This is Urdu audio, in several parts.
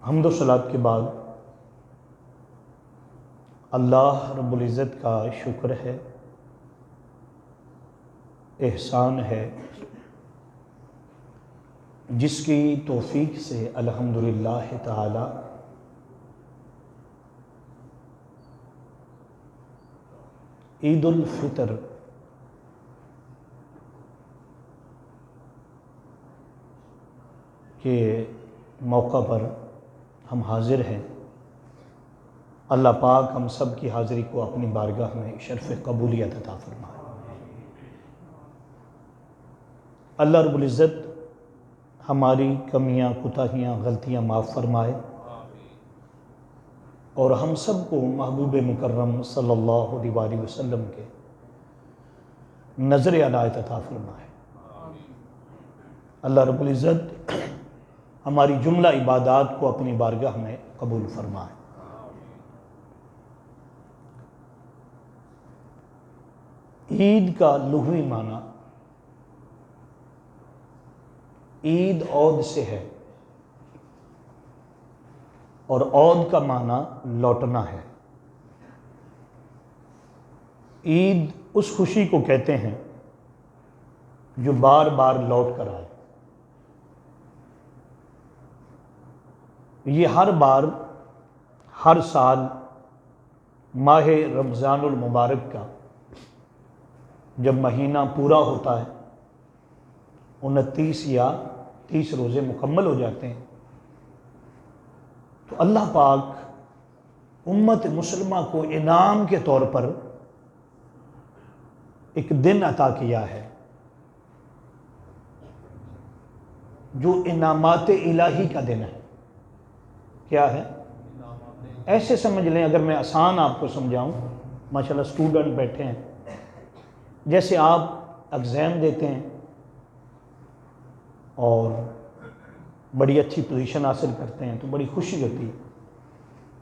حمد و صلات کے بعد اللہ رب العزت کا شکر ہے، احسان ہے، جس کی توفیق سے الحمدللہ تعالی عید الفطر کے موقع پر ہم حاضر ہیں۔ اللہ پاک ہم سب کی حاضری کو اپنی بارگاہ میں شرف قبولیت عطا فرمائے۔ اللہ رب العزت ہماری کمیاں، کوتاہیاں، غلطیاں معاف فرمائے اور ہم سب کو محبوب مکرم صلی اللہ علیہ وآلہ وسلم کے نظر عنایت عطا فرمائے۔ اللہ رب العزت ہماری جملہ عبادات کو اپنی بارگاہ میں قبول فرمائے۔ عید کا لغوی معنی عید عود سے ہے، اور عود کا معنی لوٹنا ہے۔ عید اس خوشی کو کہتے ہیں جو بار بار لوٹ کر آئے۔ یہ ہر بار، ہر سال ماہ رمضان المبارک کا جب مہینہ پورا ہوتا ہے، 29 یا 30 روزے مکمل ہو جاتے ہیں، تو اللہ پاک امت مسلمہ کو انعام کے طور پر ایک دن عطا کیا ہے جو انعامات الہی کا دن ہے۔ کیا ہے؟ ایسے سمجھ لیں، اگر میں آسان آپ کو سمجھاؤں، ماشاءاللہ اسٹوڈنٹ بیٹھے ہیں، جیسے آپ ایگزام دیتے ہیں اور بڑی اچھی پوزیشن حاصل کرتے ہیں تو بڑی خوشی ہوتی ہے،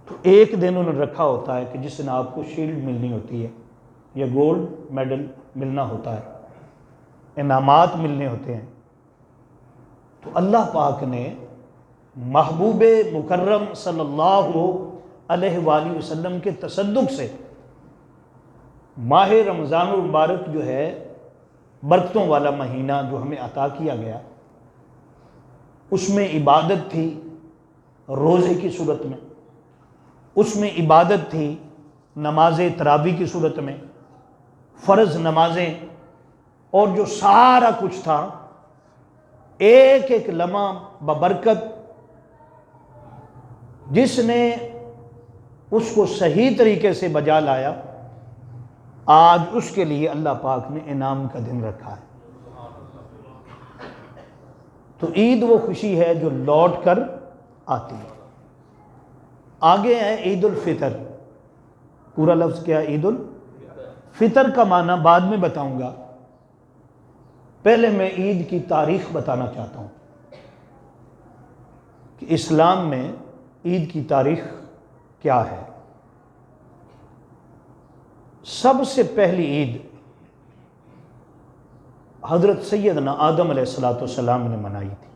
تو ایک دن انہوں نے رکھا ہوتا ہے کہ جس دن آپ کو شیلڈ ملنی ہوتی ہے یا گولڈ میڈل ملنا ہوتا ہے، انعامات ملنے ہوتے ہیں۔ تو اللہ پاک نے محبوب مکرم صلی اللہ علیہ وآلہ وسلم کے تصدق سے ماہ رمضان المبارک جو ہے، برکتوں والا مہینہ جو ہمیں عطا کیا گیا، اس میں عبادت تھی روزے کی صورت میں، اس میں عبادت تھی نماز تراویح کی صورت میں، فرض نمازیں، اور جو سارا کچھ تھا، ایک ایک لمحہ ببرکت جس نے اس کو صحیح طریقے سے بجا لایا، آج اس کے لیے اللہ پاک نے انعام کا دن رکھا ہے۔ تو عید وہ خوشی ہے جو لوٹ کر آتی ہے۔ آگے ہے عید الفطر۔ پورا لفظ کیا ہے؟ عید الفطر کا معنی بعد میں بتاؤں گا، پہلے میں عید کی تاریخ بتانا چاہتا ہوں کہ اسلام میں عید کی تاریخ کیا ہے۔ سب سے پہلی عید حضرت سیدنا آدم علیہ السلام نے منائی تھی۔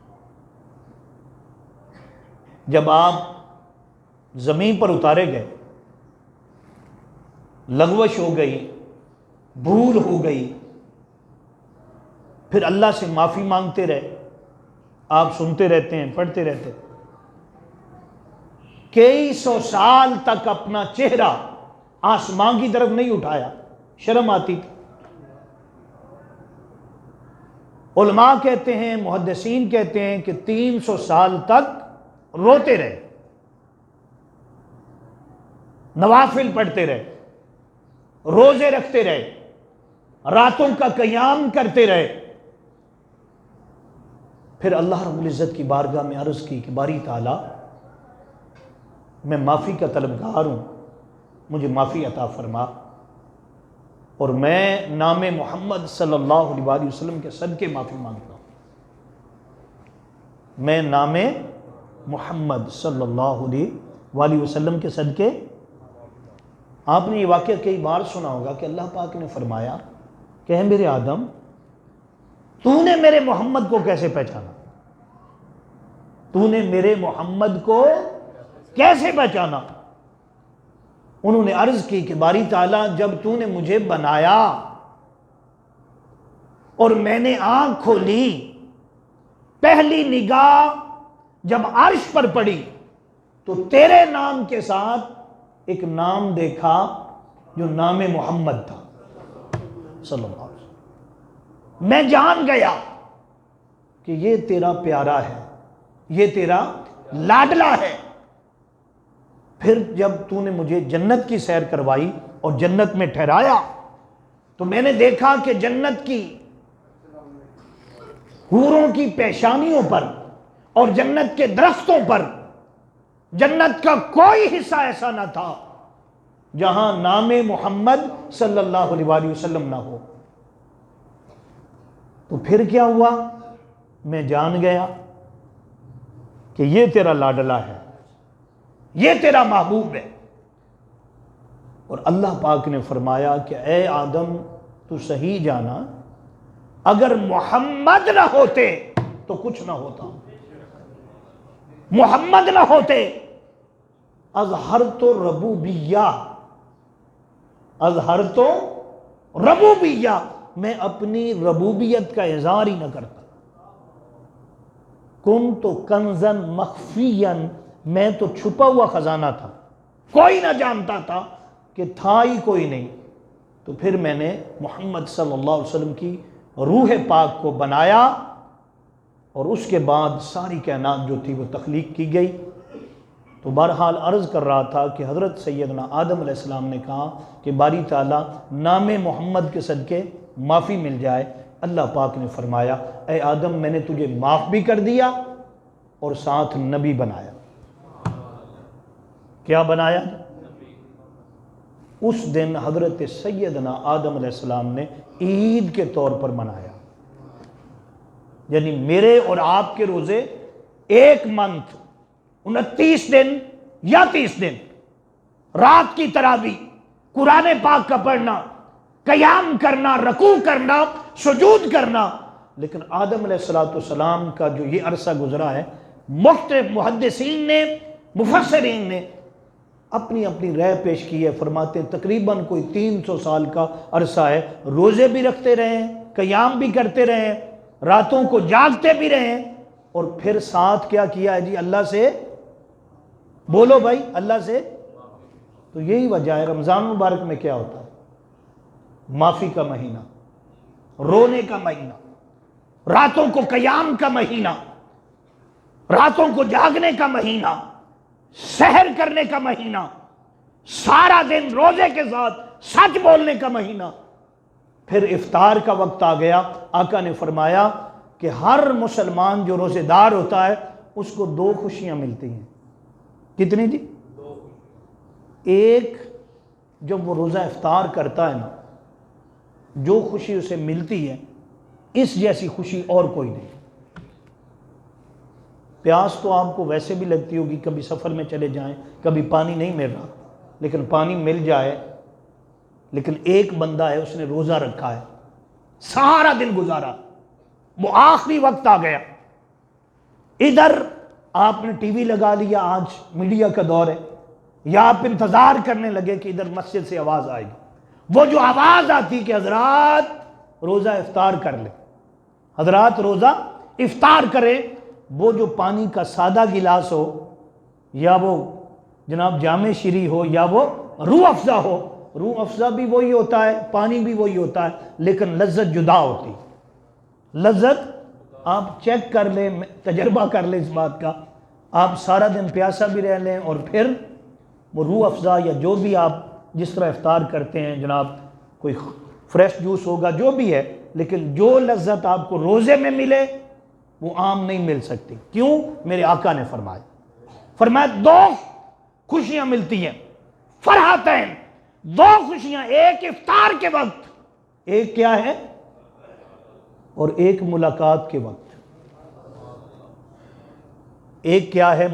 جب آپ زمین پر اتارے گئے، لغوش ہو گئی، بھول ہو گئی، پھر اللہ سے معافی مانگتے رہے۔ آپ سنتے رہتے ہیں، پڑھتے رہتے ہیں، کئی سو سال تک اپنا چہرہ آسمان کی طرف نہیں اٹھایا، شرم آتی تھی۔ علماء کہتے ہیں، محدثین کہتے ہیں کہ 300 سال تک روتے رہے، نوافل پڑھتے رہے، روزے رکھتے رہے، راتوں کا قیام کرتے رہے۔ پھر اللہ رب العزت کی بارگاہ میں عرض کی کہ باری تعالیٰ، میں معافی کا طلبگار ہوں، مجھے معافی عطا فرما، اور میں نام محمد صلی اللہ علیہ وآلہ وسلم کے صدقے معافی مانگتا ہوں۔ میں نام محمد صلی اللہ علیہ وآلہ وسلم کے صدقے۔ آپ نے یہ واقعہ کئی بار سنا ہوگا کہ اللہ پاک نے فرمایا کہ اے میرے آدم، تو نے میرے محمد کو کیسے پہچانا؟ تو نے میرے محمد کو کیسے پہچانا؟ انہوں نے عرض کی کہ باری تعالیٰ جب تو نے مجھے بنایا اور میں نے آنکھ کھولی، پہلی نگاہ جب عرش پر پڑی تو تیرے نام کے ساتھ ایک نام دیکھا جو نام محمد تھا صلی اللہ علیہ وسلم۔ میں جان گیا کہ یہ تیرا پیارا ہے، یہ تیرا لاڈلا ہے۔ پھر جب تو نے مجھے جنت کی سیر کروائی اور جنت میں ٹھہرایا تو میں نے دیکھا کہ جنت کی حوروں کی پیشانیوں پر اور جنت کے درختوں پر جنت کا کوئی حصہ ایسا نہ تھا جہاں نام محمد صلی اللہ علیہ وآلہ وسلم نہ ہو۔ تو پھر کیا ہوا؟ میں جان گیا کہ یہ تیرا لاڈلا ہے، یہ تیرا محبوب ہے۔ اور اللہ پاک نے فرمایا کہ اے آدم تو صحیح جانا، اگر محمد نہ ہوتے تو کچھ نہ ہوتا، محمد نہ ہوتے اظہرت ربوبیہ، اظہرت ربوبیہ، میں اپنی ربوبیت کا اظہار ہی نہ کرتا۔ کنت کنزن مخفیا، میں تو چھپا ہوا خزانہ تھا، کوئی نہ جانتا تھا کہ تھا ہی کوئی نہیں۔ تو پھر میں نے محمد صلی اللہ علیہ وسلم کی روح پاک کو بنایا اور اس کے بعد ساری کائنات جو تھی وہ تخلیق کی گئی۔ تو بہرحال عرض کر رہا تھا کہ حضرت سیدنا آدم علیہ السلام نے کہا کہ باری تعالیٰ نام محمد کے صدقے معافی مل جائے۔ اللہ پاک نے فرمایا اے آدم میں نے تجھے معاف بھی کر دیا اور ساتھ نبی بنایا۔ کیا بنایا؟ اس دن حضرت سیدنا آدم علیہ السلام نے عید کے طور پر منایا، یعنی میرے اور آپ کے روزے ایک منتھ 29 دن یا 30 دن، رات کی تراویح، قرآن پاک کا پڑھنا، قیام کرنا، رکوع کرنا، سجود کرنا۔ لیکن آدم علیہ السلام کا جو یہ عرصہ گزرا ہے، مختلف محدثین نے، مفسرین نے اپنی اپنی رائے پیش کی ہے۔ فرماتے ہیں تقریباً کوئی 300 سال کا عرصہ ہے، روزے بھی رکھتے رہے ہیں، قیام بھی کرتے رہے ہیں، راتوں کو جاگتے بھی رہے ہیں، اور پھر ساتھ کیا کیا ہے جی؟ اللہ سے بولو بھائی، اللہ سے۔ تو یہی وجہ ہے رمضان مبارک میں کیا ہوتا ہے؟ معافی کا مہینہ، رونے کا مہینہ، راتوں کو قیام کا مہینہ، راتوں کو جاگنے کا مہینہ، سحر کرنے کا مہینہ، سارا دن روزے کے ساتھ سچ بولنے کا مہینہ۔ پھر افطار کا وقت آ گیا، آقا نے فرمایا کہ ہر مسلمان جو روزے دار ہوتا ہے اس کو 2 خوشیاں ملتی ہیں۔ کتنی جی؟ 2۔ ایک، جب وہ روزہ افطار کرتا ہے نا، جو خوشی اسے ملتی ہے اس جیسی خوشی اور کوئی نہیں۔ پیاس تو آپ کو ویسے بھی لگتی ہوگی، کبھی سفر میں چلے جائیں، کبھی پانی نہیں مل رہا، لیکن پانی مل جائے۔ لیکن ایک بندہ ہے، اس نے روزہ رکھا ہے، سارا دن گزارا، وہ آخری وقت آ گیا، ادھر آپ نے ٹی وی لگا لیا، آج میڈیا کا دور ہے، یا آپ انتظار کرنے لگے کہ ادھر مسجد سے آواز آئے گی۔ وہ جو آواز آتی کہ حضرات روزہ افطار کر لیں، حضرات روزہ افطار کریں، وہ جو پانی کا سادہ گلاس ہو، یا وہ جناب جامع شیری ہو، یا وہ روح افزا ہو، روح افزا بھی وہی ہوتا ہے، پانی بھی وہی ہوتا ہے، لیکن لذت جدا ہوتی۔ لذت آپ چیک کر لیں، تجربہ کر لیں اس بات کا، آپ سارا دن پیاسا بھی رہ لیں اور پھر وہ روح افزا یا جو بھی آپ جس طرح افطار کرتے ہیں جناب، کوئی فریش جوس ہوگا، جو بھی ہے، لیکن جو لذت آپ کو روزے میں ملے وہ عام نہیں مل سکتی۔ کیوں؟ میرے آقا نے فرمایا 2 خوشیاں ملتی ہیں، فرحتین، 2 خوشیاں، ایک افطار کے وقت، ایک کیا ہے؟ اور ایک ملاقات کے وقت۔ ایک کیا ہے؟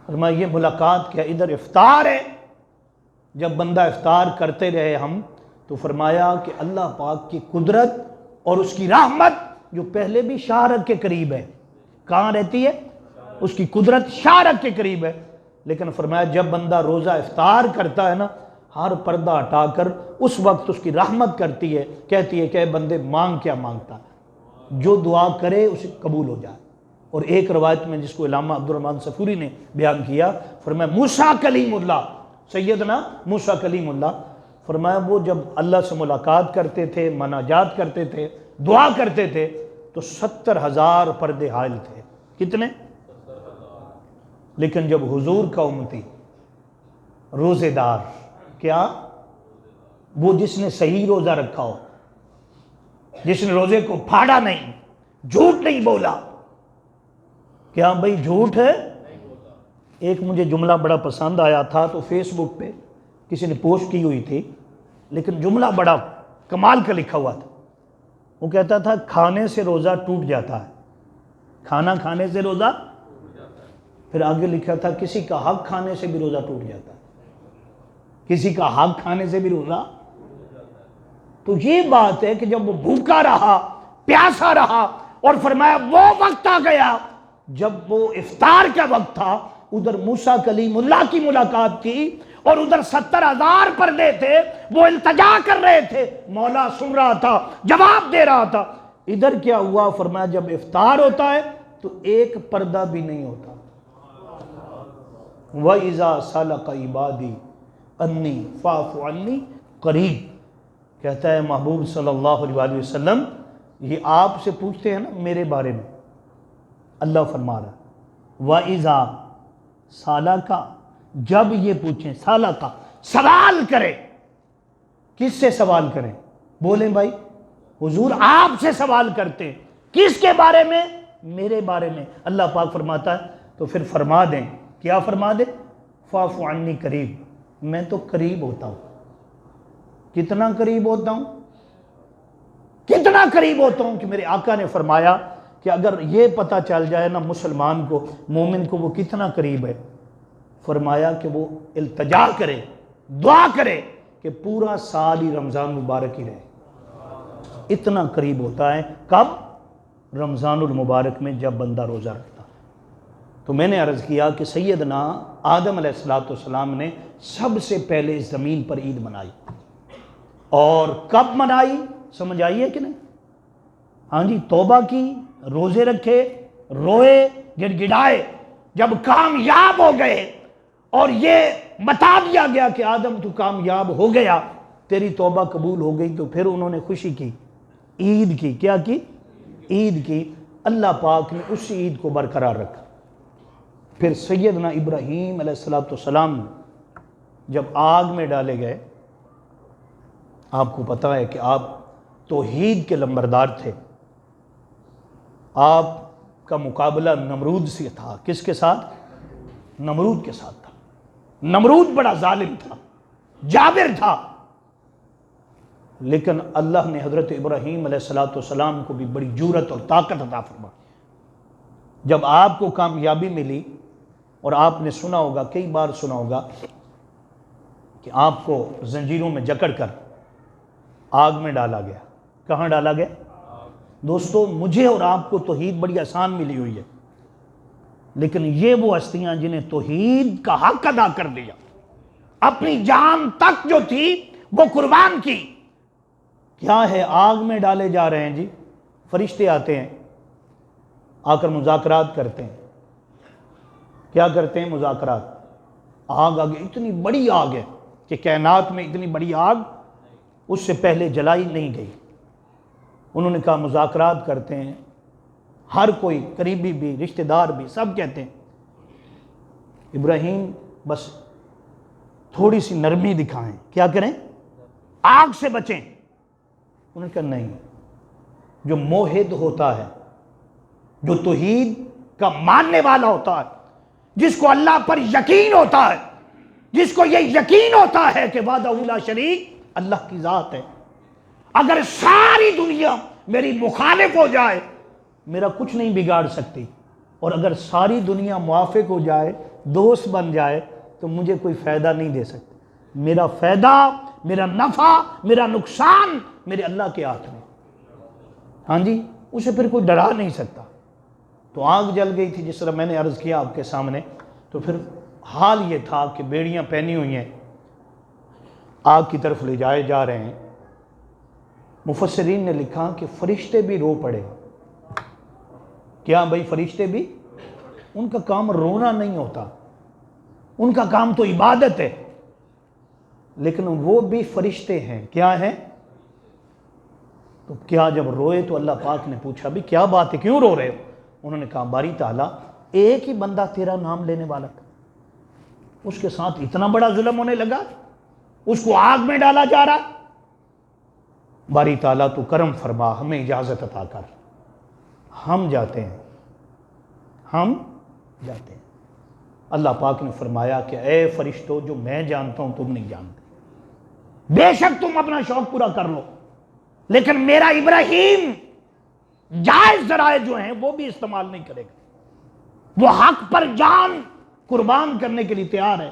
فرمایا یہ ملاقات کیا؟ ادھر افطار ہے، جب بندہ افطار کرتے رہے ہم، تو فرمایا کہ اللہ پاک کی قدرت اور اس کی رحمت جو پہلے بھی شارق کے قریب ہے، کہاں رہتی ہے؟ اس کی قدرت شارق کے قریب ہے، لیکن فرمایا جب بندہ روزہ افطار کرتا ہے نا، ہر پردہ ہٹا کر اس وقت اس کی رحمت کرتی ہے، کہتی ہے کہ اے بندے مانگ کیا مانگتا ہے، جو دعا کرے اسے قبول ہو جائے۔ اور ایک روایت میں جس کو علامہ عبدالرحمن صفوری نے بیان کیا، فرمایا موسیٰ کلیم اللہ، سیدنا موسیٰ کلیم اللہ، فرمایا وہ جب اللہ سے ملاقات کرتے تھے، مناجات کرتے تھے، دعا کرتے تھے، تو 70,000 پردے حائل تھے۔ کتنے؟ لیکن جب حضور کا امتی روزے دار، کیا وہ جس نے صحیح روزہ رکھا ہو، جس نے روزے کو پھاڑا نہیں، جھوٹ نہیں بولا، کیا بھائی جھوٹ ہے؟ ایک مجھے جملہ بڑا پسند آیا تھا، تو فیس بک پہ کسی نے پوسٹ کی ہوئی تھی، لیکن جملہ بڑا کمال کا لکھا ہوا تھا۔ وہ کہتا تھا کھانے سے روزہ ٹوٹ جاتا ہے، کھانا کھانے سے روزہ، پھر آگے لکھا تھا کسی کا حق کھانے سے بھی روزہ ٹوٹ جاتا ہے، کسی کا حق کھانے سے بھی روزہ۔ تو یہ بات ہے کہ جب وہ بھوکا رہا، پیاسا رہا، اور فرمایا وہ وقت آ گیا جب وہ افطار کا وقت تھا، ادھر موسیٰ کلیم اللہ کی ملاقات تھی اور ادھر 70,000 پردے تھے، وہ التجا کر رہے تھے، مولا سن رہا تھا، جواب دے رہا تھا۔ ادھر کیا ہوا؟ فرمایا جب افطار ہوتا ہے تو ایک پردہ بھی نہیں ہوتا۔ وَإِذَا سَأَلَكَ عِبَادِي أَنِّي فَاعْفُ عَنِّي قریب، کہتا ہے محبوب صلی اللہ علیہ وآلہ وسلم، یہ آپ سے پوچھتے ہیں نا میرے بارے میں، اللہ فرما رہا ہے وَإِذَا سَأَلَكَ، جب یہ پوچھیں، سَأَلَكَ سوال کرے، کس سے سوال کریں؟ بولیں بھائی، حضور آپ سے سوال کرتے ہیں، کس کے بارے میں؟ میرے بارے میں۔ اللہ پاک فرماتا ہے تو پھر فرما دیں، کیا فرما دیں؟ فَاعْفُ عَنِّي قریب، میں تو قریب ہوتا ہوں۔ کتنا قریب ہوتا ہوں؟ کتنا قریب ہوتا ہوں کہ میرے آقا نے فرمایا کہ اگر یہ پتہ چل جائے نا مسلمان کو، مومن کو، وہ کتنا قریب ہے، فرمایا کہ وہ التجا کرے، دعا کرے کہ پورا سال ہی رمضان مبارک ہی رہے۔ اتنا قریب ہوتا ہے، کب؟ رمضان المبارک میں جب بندہ روزہ رکھتا۔ تو میں نے عرض کیا کہ سیدنا آدم علیہ السلام نے سب سے پہلے اس زمین پر عید منائی، اور کب منائی سمجھ آئی ہے کہ نہیں؟ ہاں جی، توبہ کی، روزے رکھے، روئے، گڑ گڑائے، جب کامیاب ہو گئے اور یہ بتا دیا گیا کہ آدم تو کامیاب ہو گیا، تیری توبہ قبول ہو گئی، تو پھر انہوں نے خوشی کی، عید کی۔ کیا کی؟ عید کی۔ اللہ پاک نے اسی عید کو برقرار رکھا۔ پھر سیدنا ابراہیم علیہ السلام جب آگ میں ڈالے گئے، آپ کو پتہ ہے کہ آپ توحید کے لمبردار تھے، آپ کا مقابلہ نمرود سے تھا۔ کس کے ساتھ؟ نمرود کے ساتھ تھا۔ نمرود بڑا ظالم تھا، جابر تھا، لیکن اللہ نے حضرت ابراہیم علیہ السلام کو بھی بڑی جرأت اور طاقت عطا فرمائی۔ جب آپ کو کامیابی ملی، اور آپ نے سنا ہوگا، کئی بار سنا ہوگا کہ آپ کو زنجیروں میں جکڑ کر آگ میں ڈالا گیا۔ کہاں ڈالا گیا؟ دوستو، مجھے اور آپ کو توحید بڑی آسان ملی ہوئی ہے، لیکن یہ وہ ہستیاں جنہیں توحید کا حق ادا کر دیا، اپنی جان تک جو تھی وہ قربان کی۔ کیا ہے؟ آگ میں ڈالے جا رہے ہیں جی، فرشتے آتے ہیں، آ کر مذاکرات کرتے ہیں۔ کیا کرتے ہیں؟ مذاکرات۔ آگ آگے اتنی بڑی آگ ہے کہ کائنات میں اتنی بڑی آگ اس سے پہلے جلائی نہیں گئی۔ انہوں نے کہا مذاکرات کرتے ہیں، ہر کوئی، قریبی بھی، رشتہ دار بھی، سب کہتے ہیں ابراہیم بس تھوڑی سی نرمی دکھائیں، کیا کریں؟ آگ سے بچیں۔ انہوں نے کہا نہیں، جو موحد ہوتا ہے، جو توحید کا ماننے والا ہوتا ہے، جس کو اللہ پر یقین ہوتا ہے، جس کو یہ یقین ہوتا ہے کہ وحدہ لا شریک اللہ کی ذات ہے، اگر ساری دنیا میری مخالف ہو جائے میرا کچھ نہیں بگاڑ سکتی، اور اگر ساری دنیا موافق ہو جائے، دوست بن جائے، تو مجھے کوئی فائدہ نہیں دے سکتا۔ میرا فائدہ، میرا نفع، میرا نقصان میرے اللہ کے ہاتھ میں۔ ہاں جی، اسے پھر کوئی ڈرا نہیں سکتا۔ تو آگ جل گئی تھی، جس طرح میں نے عرض کیا آپ کے سامنے. تو پھر حال یہ تھا کہ بیڑیاں پہنی ہوئی ہیں، آگ کی طرف لے جائے جا رہے ہیں. مفسرین نے لکھا کہ فرشتے بھی رو پڑے. کیا بھائی؟ فرشتے بھی، ان کا کام رونا نہیں ہوتا، ان کا کام تو عبادت ہے، لیکن وہ بھی فرشتے ہیں. کیا ہیں؟ تو کیا جب روئے تو اللہ پاک نے پوچھا بھی کیا بات ہے، کیوں رو رہے ہو؟ انہوں نے کہا باری تعالیٰ ایک ہی بندہ تیرا نام لینے والا تھا، اس کے ساتھ اتنا بڑا ظلم ہونے لگا، اس کو آگ میں ڈالا جا رہا. باری تعالیٰ تو کرم فرما، ہمیں اجازت عطا کر، ہم جاتے ہیں، ہم جاتے ہیں. اللہ پاک نے فرمایا کہ اے فرشتو، جو میں جانتا ہوں تم نہیں جانتے. بے شک تم اپنا شوق پورا کر لو، لیکن میرا ابراہیم جائز ذرائع جو ہیں وہ بھی استعمال نہیں کرے گا. وہ حق پر جان قربان کرنے کے لیے تیار ہے،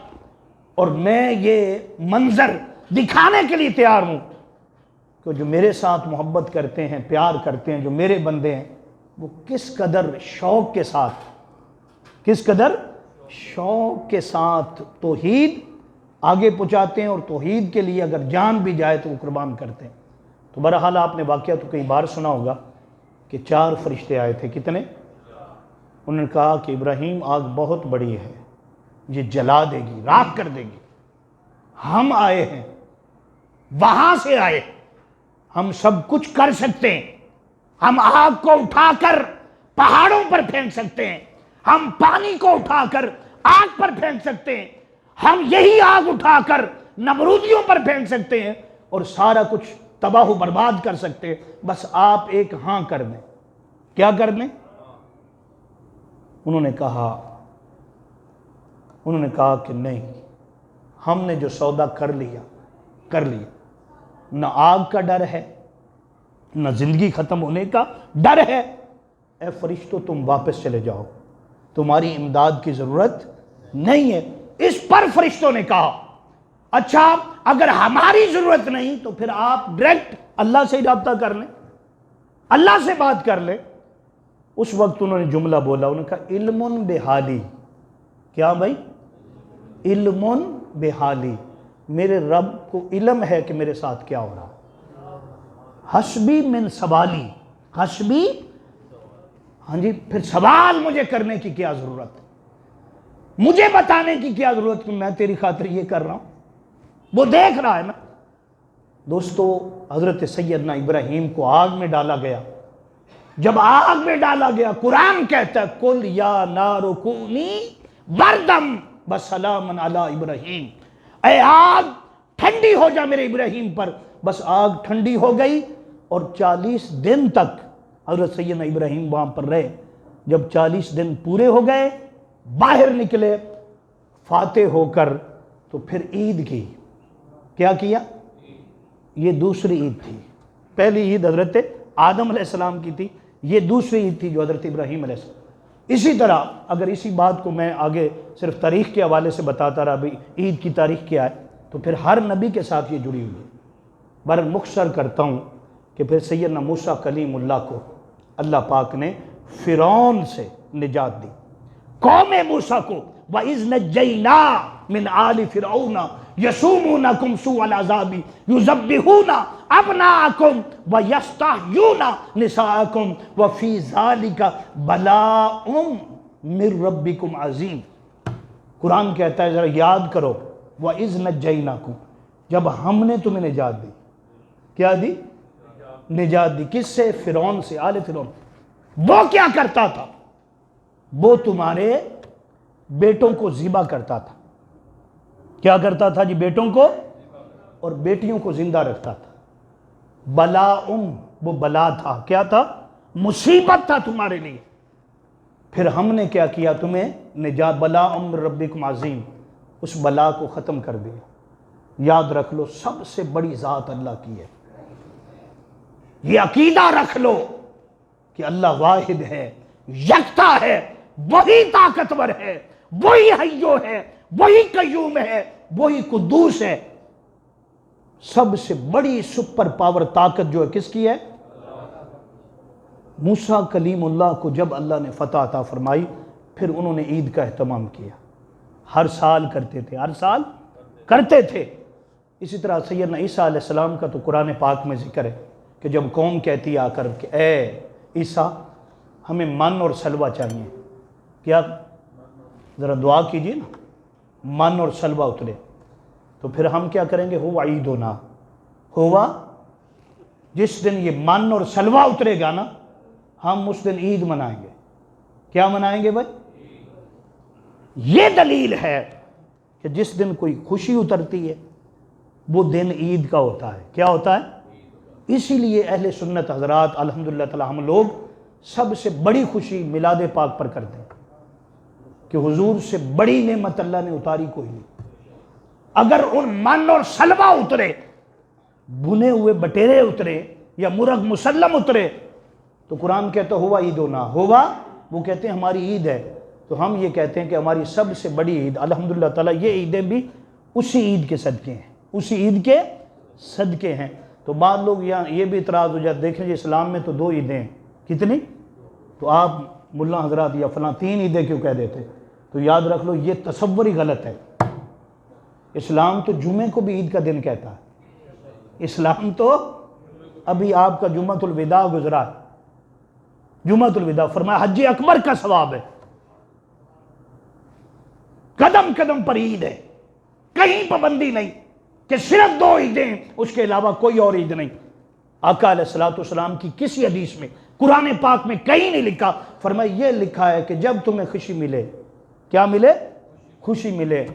اور میں یہ منظر دکھانے کے لیے تیار ہوں کہ جو میرے ساتھ محبت کرتے ہیں، پیار کرتے ہیں، جو میرے بندے ہیں، وہ کس قدر شوق کے ساتھ، کس قدر شوق کے ساتھ توحید آگے پہنچاتے ہیں، اور توحید کے لیے اگر جان بھی جائے تو وہ قربان کرتے ہیں. تو بہرحال آپ نے واقعہ تو کئی بار سنا ہوگا کہ 4 فرشتے آئے تھے. کتنے؟ انہوں نے کہا کہ ابراہیم آگ بہت بڑی ہے، یہ جلا دے گی، راکھ کر دے گی. ہم آئے ہیں، وہاں سے آئے، ہم سب کچھ کر سکتے ہیں. ہم آگ کو اٹھا کر پہاڑوں پر پھینک سکتے ہیں، ہم پانی کو اٹھا کر آگ پر پھینک سکتے ہیں، ہم یہی آگ اٹھا کر نمرودیوں پر پھینک سکتے ہیں، اور سارا کچھ تباہ و برباد کر سکتے ہیں. بس آپ ایک ہاں کر دیں. کیا کر دیں؟ انہوں نے کہا کہ نہیں، ہم نے جو سودا کر لیا. نہ آگ کا ڈر ہے، نہ زندگی ختم ہونے کا ڈر ہے. اے فرشتوں تم واپس چلے جاؤ، تمہاری امداد کی ضرورت نہیں ہے. اس پر فرشتوں نے کہا اچھا اگر ہماری ضرورت نہیں تو پھر آپ ڈائریکٹ اللہ سے رابطہ کر لیں، اللہ سے بات کر لیں. اس وقت انہوں نے جملہ بولا، انہوں نے کہا علم بحالی. کیا بھائی؟ علم بحالی، میرے رب کو علم ہے کہ میرے ساتھ کیا ہو رہا. حسبی من سوالی، حسبی، ہاں جی، پھر سوال مجھے کرنے کی کیا ضرورت ہے، مجھے بتانے کی کیا ضرورت کہ میں تیری خاطر یہ کر رہا ہوں. وہ دیکھ رہا ہے نا. دوستو، حضرت سیدنا ابراہیم کو آگ میں ڈالا گیا. جب آگ میں ڈالا گیا، قرآن کہتا ہے قل یا نار کونی بردم وسلام علی ابراہیم، اے آگ ٹھنڈی ہو جا میرے ابراہیم پر. بس آگ ٹھنڈی ہو گئی، اور 40 دن تک حضرت سیدنا ابراہیم وہاں پر رہے. جب 40 دن پورے ہو گئے، باہر نکلے فاتح ہو کر، تو پھر عید کی. کیا کیا؟ یہ دوسری عید تھی. پہلی عید حضرت آدم علیہ السلام کی تھی، یہ دوسری عید تھی جو حضرت ابراہیم علیہ السلام. اسی طرح اگر اسی بات کو میں آگے صرف تاریخ کے حوالے سے بتاتا رہا بھی عید کی تاریخ کیا ہے، تو پھر ہر نبی کے ساتھ یہ جڑی ہوئی ہے. بہرحال مختصر کرتا ہوں کہ پھر سیدنا موسیٰ کلیم اللہ کو اللہ پاک نے فرعون سے نجات دی. قوم موسیٰ کو وَإِذْ نَجَّيْنَا مِنْ آلِ فِرْعَوْنَ يَسُومُونَكُمْ سُوءَ الْعَذَابِ يُذَبِّحُونَ أَبْنَاءَكُمْ وَيَسْتَحْيُونَ نِسَاءَكُمْ وَفِي ذَلِكَ بَلَاءٌ مِّن رَبِّكُمْ عَظِيمٌ. قرآن کہتا ہے ذرا یاد کرو، وَإِذْ نَجَّيْنَاكُمْ، جب ہم نے تمہیں نجات دی. کیا دی؟ نجات دی. کس سے؟ فرعون سے، آل فرعون. وہ کیا کرتا تھا؟ وہ تمہارے بیٹوں کو ذبح کرتا تھا. کیا کرتا تھا جی؟ بیٹوں کو اور بیٹیوں کو زندہ رکھتا تھا. بلاء، وہ بلا تھا. کیا تھا؟ مصیبت تھا تمہارے لیے. پھر ہم نے کیا کیا؟ تمہیں نجات. بلاء من ربکم عظیم، اس بلا کو ختم کر دیا. یاد رکھ لو سب سے بڑی ذات اللہ کی ہے. یہ عقیدہ رکھ لو کہ اللہ واحد ہے، یکتا ہے، وہی طاقتور ہے، وہی حیو ہے، وہی قیوم ہے، وہی قدوس ہے. سب سے بڑی سپر پاور طاقت جو ہے کس کی ہے؟ موسیٰ کلیم اللہ کو جب اللہ نے فتح عطا فرمائی پھر انہوں نے عید کا اہتمام کیا، ہر سال کرتے تھے، ہر سال کرتے تھے۔ اسی طرح سیدنا عیسیٰ علیہ السلام کا تو قرآن پاک میں ذکر ہے کہ جب قوم کہتی آ کر کہ اے عیسیٰ ہمیں من اور سلوہ چاہیے، کیا ذرا دعا کیجیے نا، من اور سلوہ اترے، تو پھر ہم کیا کریں گے؟ ہوا عیدنا، ہوا جس دن یہ من اور سلوہ اترے گا نا ہم اس دن عید منائیں گے۔ کیا منائیں گے بھائی؟ یہ دلیل ہے کہ جس دن کوئی خوشی اترتی ہے وہ دن عید کا ہوتا ہے۔ کیا ہوتا ہے؟ اسی لیے اہل سنت حضرات الحمدللہ تعالی ہم لوگ سب سے بڑی خوشی میلاد پاک پر کرتے ہیں کہ حضور سے بڑی نعمت اللہ نے اتاری کوئی نہیں۔ اگر ان من اور سلوہ اترے، بنے ہوئے بٹیرے اترے یا مرغ مسلم اترے تو قرآن کہتا ہوا عیدنا، ہوا وہ کہتے ہیں ہماری عید ہے، تو ہم یہ کہتے ہیں کہ ہماری سب سے بڑی عید الحمدللہ تعالی یہ عیدیں بھی اسی عید کے صدقے ہیں، اسی عید کے صدقے ہیں۔ تو بعض لوگ یہاں یہ بھی اعتراض ہو جاتا، دیکھیں جی اسلام میں تو 2 عیدیں ہیں، کتنی؟ تو آپ ملا حضرات یا فلاں 3 عیدیں کیوں کہہ دیتے؟ تو یاد رکھ لو یہ تصور ہی غلط ہے۔ اسلام تو جمعے کو بھی عید کا دن کہتا ہے۔ اسلام تو ابھی آپ کا جمعۃ الوداع گزرا ہے، جمعۃ الوداع فرمایا حج اکبر کا ثواب ہے، قدم قدم پر عید ہے، کہیں پابندی نہیں کہ صرف 2 عیدیں اس کے علاوہ کوئی اور عید نہیں۔ آقا علیہ الصلوۃ والسلام کی کسی حدیث میں قرآن پاک میں کہیں نہیں لکھا، فرمایا یہ لکھا ہے کہ جب تمہیں خوشی ملے، کیا ملے؟ خوشی ملے،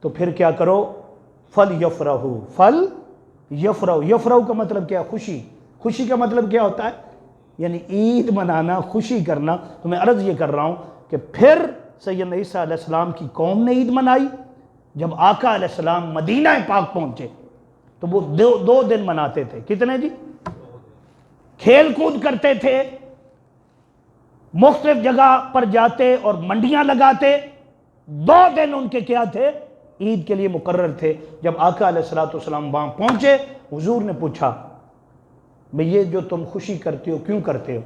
تو پھر کیا کرو؟ فل یفرحوا، فل یفرحوا، یفرحوا کا مطلب کیا؟ خوشی۔ خوشی کا مطلب کیا ہوتا ہے؟ یعنی عید منانا، خوشی کرنا۔ تو میں عرض یہ کر رہا ہوں کہ پھر سیدنا عیسیٰ علیہ السلام کی قوم نے عید منائی، جب آقا علیہ السلام مدینہ پاک پہنچے تو وہ 2 دن مناتے تھے۔ کتنے جی؟ کھیل کود کرتے تھے، مختلف جگہ پر جاتے اور منڈیاں لگاتے۔ 2 دن ان کے کیا تھے؟ عید کے لیے مقرر تھے۔ جب آقا علیہ السلام وہاں پہنچے، حضور نے پوچھا بھئی یہ جو تم خوشی کرتے ہو کیوں کرتے ہو؟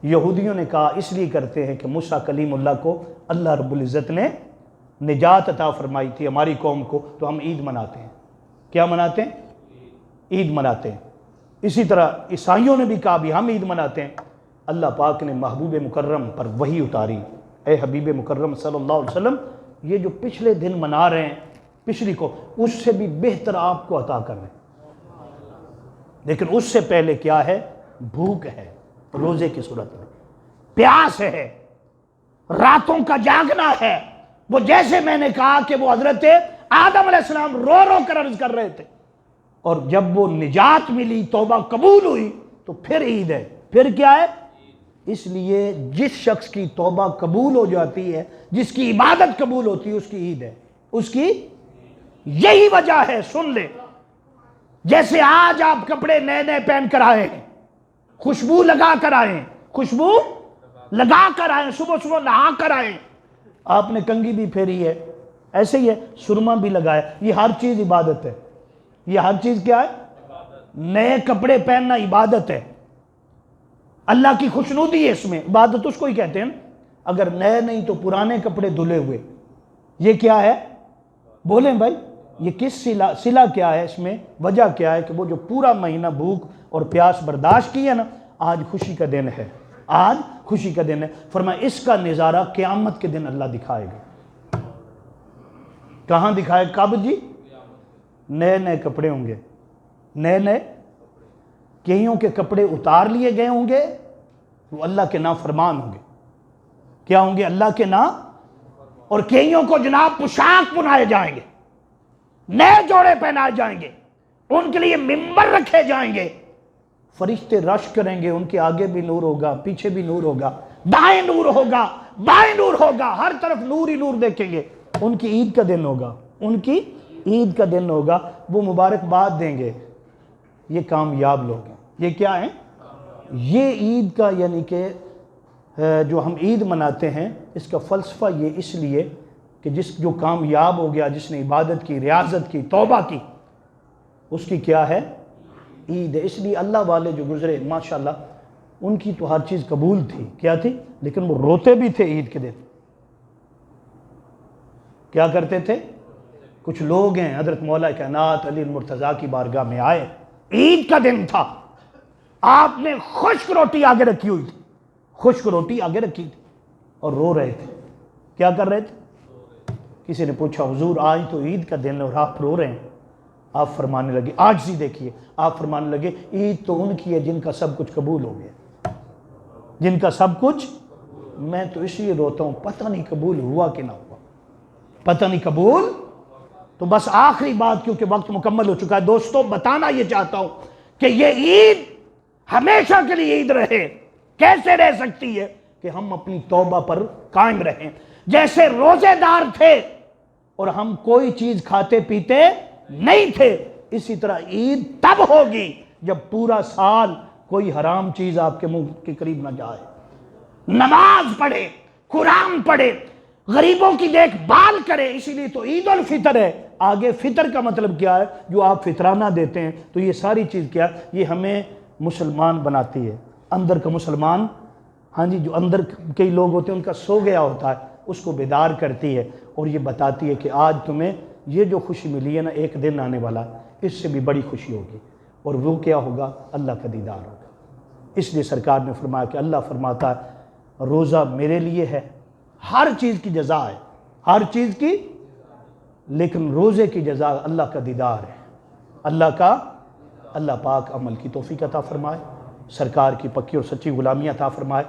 یہودیوں نے کہا اس لیے کرتے ہیں کہ موسیٰ کلیم اللہ کو اللہ رب العزت نے نجات عطا فرمائی تھی ہماری قوم کو، تو ہم عید مناتے ہیں۔ کیا مناتے ہیں؟ عید مناتے ہیں۔ اسی طرح عیسائیوں نے بھی کہا بھی ہم عید مناتے ہیں۔ اللہ پاک نے محبوب مکرم پر وحی اتاری، اے حبیب مکرم صلی اللہ علیہ وسلم یہ جو پچھلے دن منا رہے ہیں پچھلی کو، اس سے بھی بہتر آپ کو عطا کر رہے ہیں، لیکن اس سے پہلے کیا ہے؟ بھوک ہے، روزے کی صورت میں پیاس ہے، راتوں کا جاگنا ہے۔ وہ جیسے میں نے کہا کہ وہ حضرت آدم علیہ السلام رو رو کر عرض کر رہے تھے، اور جب وہ نجات ملی، توبہ قبول ہوئی، تو پھر عید ہے۔ پھر کیا ہے؟ اس لیے جس شخص کی توبہ قبول ہو جاتی ہے، جس کی عبادت قبول ہوتی ہے، اس کی عید ہے، اس کی یہی وجہ ہے۔ سن لے، جیسے آج آپ کپڑے نئے نئے پہن کر آئے ہیں، خوشبو لگا کر آئے ہیں، خوشبو لگا کر آئے ہیں، صبح صبح نہا کر آئے ہیں، آپ نے کنگھی بھی پھیری ہے، ایسے ہی ہے، سرما بھی لگایا، یہ ہر چیز عبادت ہے۔ یہ ہر چیز کیا ہے؟ نئے کپڑے پہننا عبادت ہے، اللہ کی خوشنودی ہے اس میں، عبادت اس کو ہی کہتے ہیں۔ اگر نئے نہیں تو پرانے کپڑے دھلے ہوئے، یہ کیا ہے؟ بولیں بھائی، یہ کس صلہ کیا ہے اس میں؟ وجہ کیا ہے کہ وہ جو پورا مہینہ بھوک اور پیاس برداشت کی ہے نا، آج خوشی کا دن ہے، آج خوشی کا دن ہے۔ فرمایا اس کا نظارہ قیامت کے دن اللہ دکھائے گا۔ کہاں دکھائے؟ کب جی؟ نئے نئے کپڑے ہوں گے، نئے نئے، کئیوں کے کپڑے اتار لیے گئے ہوں گے، وہ اللہ کے نافرمان ہوں گے۔ کیا ہوں گے؟ اللہ کے نام، اور کئیوں کو جناب پوشاک پہنائے جائیں گے، نئے جوڑے پہنائے جائیں گے، ان کے لیے ممبر رکھے جائیں گے، فرشتے رش کریں گے، ان کے آگے بھی نور ہوگا، پیچھے بھی نور ہوگا، دائیں نور ہوگا، بائیں نور ہوگا، ہر طرف نور ہی نور دیکھیں گے۔ ان کی عید کا دن ہوگا، ان کی عید کا دن ہوگا، وہ مبارکباد دیں گے، یہ کامیاب لوگ ہیں۔ یہ کیا ہیں؟ یہ عید کا یعنی کہ جو ہم عید مناتے ہیں، اس کا فلسفہ یہ اس لیے کہ جو کامیاب ہو گیا، جس نے عبادت کی، ریاضت کی، توبہ کی، اس کی کیا ہے؟ عید ہے۔ اس لیے اللہ والے جو گزرے ماشاءاللہ ان کی تو ہر چیز قبول تھی، کیا تھی؟ لیکن وہ روتے بھی تھے عید کے دن۔ کیا کرتے تھے؟ کچھ لوگ ہیں حضرت مولا کائنات علی المرتضیٰ کی بارگاہ میں آئے، عید کا دن تھا، آپ نے خشک روٹی آگے رکھی ہوئی تھی، خشک روٹی آگے رکھی تھی اور رو رہے تھے۔ کیا کر رہے تھے؟ کسی نے پوچھا حضور آج تو عید کا دن ہے اور آپ رو رہے ہیں؟ آپ فرمانے لگے، عاجزی دیکھیے، آپ فرمانے لگے عید تو ان کی ہے جن کا سب کچھ قبول ہو گیا، جن کا سب کچھ، میں تو اس لیے روتا ہوں پتہ نہیں قبول ہوا کہ نہ ہوا، پتہ نہیں قبول۔ تو بس آخری بات، کیونکہ وقت مکمل ہو چکا ہے دوستوں، بتانا یہ چاہتا ہوں کہ یہ عید ہمیشہ کے لیے عید رہے، کیسے رہ سکتی ہے؟ کہ ہم اپنی توبہ پر قائم رہیں، جیسے روزے دار تھے اور ہم کوئی چیز کھاتے پیتے نہیں تھے، اسی طرح عید تب ہوگی جب پورا سال کوئی حرام چیز آپ کے منہ کے قریب نہ جائے، نماز پڑھے، قرآن پڑھے، غریبوں کی دیکھ بھال کرے۔ اسی لیے تو عید الفطر ہے۔ آگے فطر کا مطلب کیا ہے؟ جو آپ فطرانہ دیتے ہیں۔ تو یہ ساری چیز کیا؟ یہ ہمیں مسلمان بناتی ہے، اندر کا مسلمان، ہاں جی، جو اندر کئی لوگ ہوتے ہیں ان کا سو گیا ہوتا ہے، اس کو بیدار کرتی ہے اور یہ بتاتی ہے کہ آج تمہیں یہ جو خوشی ملی ہے نا، ایک دن آنے والا اس سے بھی بڑی خوشی ہوگی، اور وہ کیا ہوگا؟ اللہ کا دیدار ہوگا۔ اس لیے سرکار نے فرمایا کہ اللہ فرماتا ہے روزہ میرے لیے ہے، ہر چیز کی جزا ہے، ہر چیز کی، لیکن روزے کی جزا اللہ کا دیدار ہے، اللہ پاک عمل کی توفیق عطا فرمائے، سرکار کی پکی اور سچی غلامی عطا فرمائے۔